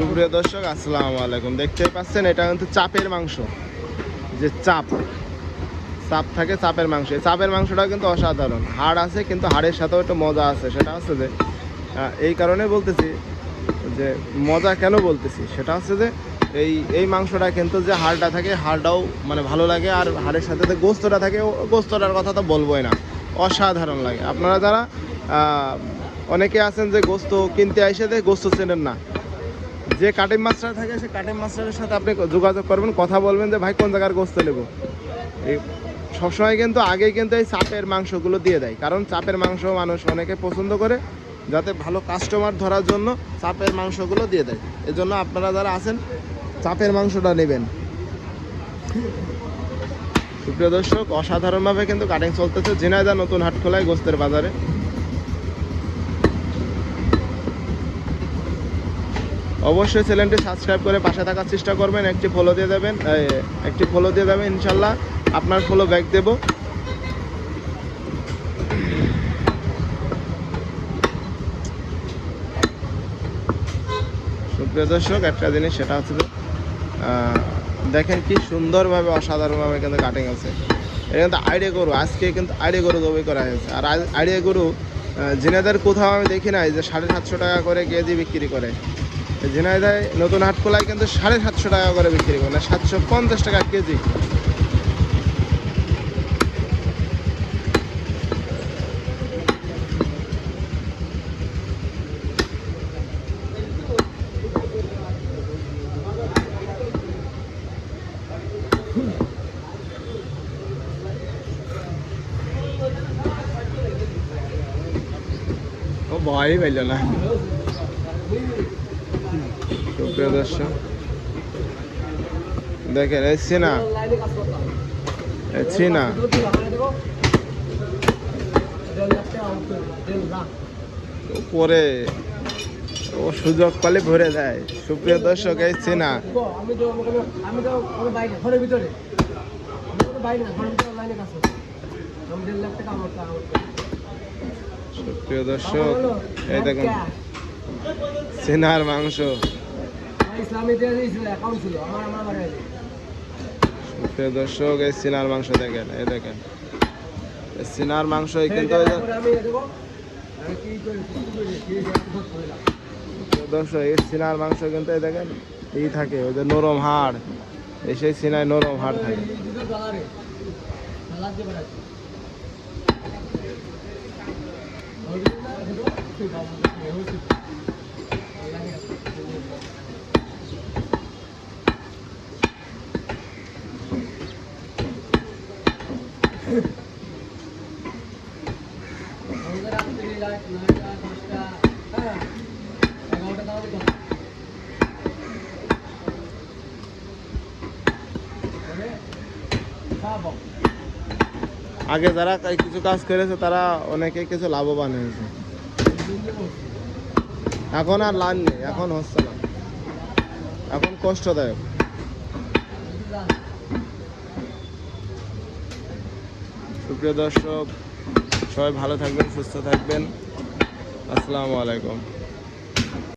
সুপ্রিয় দর্শক আসসালামু আলাইকুম। দেখতেই পাচ্ছেন এটা কিন্তু চাপের মাংস, যে চাপ থাকে চাপের মাংস। এই চাপের মাংসটা কিন্তু অসাধারণ, হাড় আছে কিন্তু হাড়ের সাথেও একটু মজা আছে। সেটা হচ্ছে যে এই কারণে বলতেছি যে মজা কেন বলতেছি, সেটা হচ্ছে যে এই মাংসটা কিন্তু যে হাড়টা থাকে হাড়টাও মানে ভালো লাগে, আর হাড়ের সাথে যে গোস্তটা থাকে গোস্তটার কথা তো বলবোই না, অসাধারণ লাগে। আপনারা যারা অনেকে আছেন যে গোস্ত কিনতে এসে দেয় গোস্ত চেনেন না, যে কাটিং মাস্টার থাকে সে কাটিং মাস্টারের সাথে আপনি যোগাযোগ করবেন, কথা বলবেন যে ভাই কোন জায়গার গোস্ত নেবো। এই সবসময় কিন্তু আগেই কিন্তু এই চাপের মাংসগুলো দিয়ে দেয়, কারণ চাপের মাংস মানুষ অনেকে পছন্দ করে, যাতে ভালো কাস্টমার ধরার জন্য চাপের মাংসগুলো দিয়ে দেয়। এজন্য আপনারা যারা আছেন চাপের মাংসটা নেবেন। সুপ্রিয় দর্শক, অসাধারণভাবে কিন্তু কাটিং চলতেছে ঝিনাইদহ নতুন হাটখোলায় গোস্তের বাজারে। অবশ্যই চ্যানেলটি সাবস্ক্রাইব করে পাশে থাকার চেষ্টা করবেন, একটি ফলো দিয়ে দেবেন, ইনশাল্লাহ আপনার ফলো ব্যাক দেব। সুপ্রিয় দর্শক, একটা জিনিস সেটা হচ্ছে দেখেন কি সুন্দরভাবে অসাধারণভাবে কিন্তু কাটিং আছে। এটা কিন্তু আইডিয়া গরু, আজকে কিন্তু আইডিয়া গরু জবাই করা হয়েছে। আর আইডিয়া গরু ঝিনাইদহের কোথাও আমি দেখি নাই যে 750 টাকা করে কেজি বিক্রি করে। ঝিনাইদহ নতুন হাটখোলায় কিন্তু 750 টাকা করে বিক্রি করে, না 750 টাকা কেজি। ও ভয়ই পাইল না। সুপ্রিয় দর্শক দেখেন এই চিনা পরে ও সুযোগ পালে ভরে দেয়। সুপ্রিয় দর্শক এই চিনা, সুপ্রিয় দর্শক এই দেখেন চিনার মাংস। সুপ্রিয় দর্শক এই চিনার মাংস দেখেন, এই দেখেন চিনার মাংস কিন্তু দর্শক এই চিনার মাংস কিন্তু এই দেখেন এই থাকে ওই যে নরম হাড়, এই সেই চিনায় নরম হাড় থাকে। আগে যারা কিছু কাজ করেছে তারা অনেকে কিছু লাভবান হয়েছে, এখন আর লাভ নেই, এখন হচ্ছে না, এখন কষ্টদায়ক। সুপ্রিয় দর্শক, সবাই ভালো থাকবেন, সুস্থ থাকবেন। আসসালামু আলাইকুম।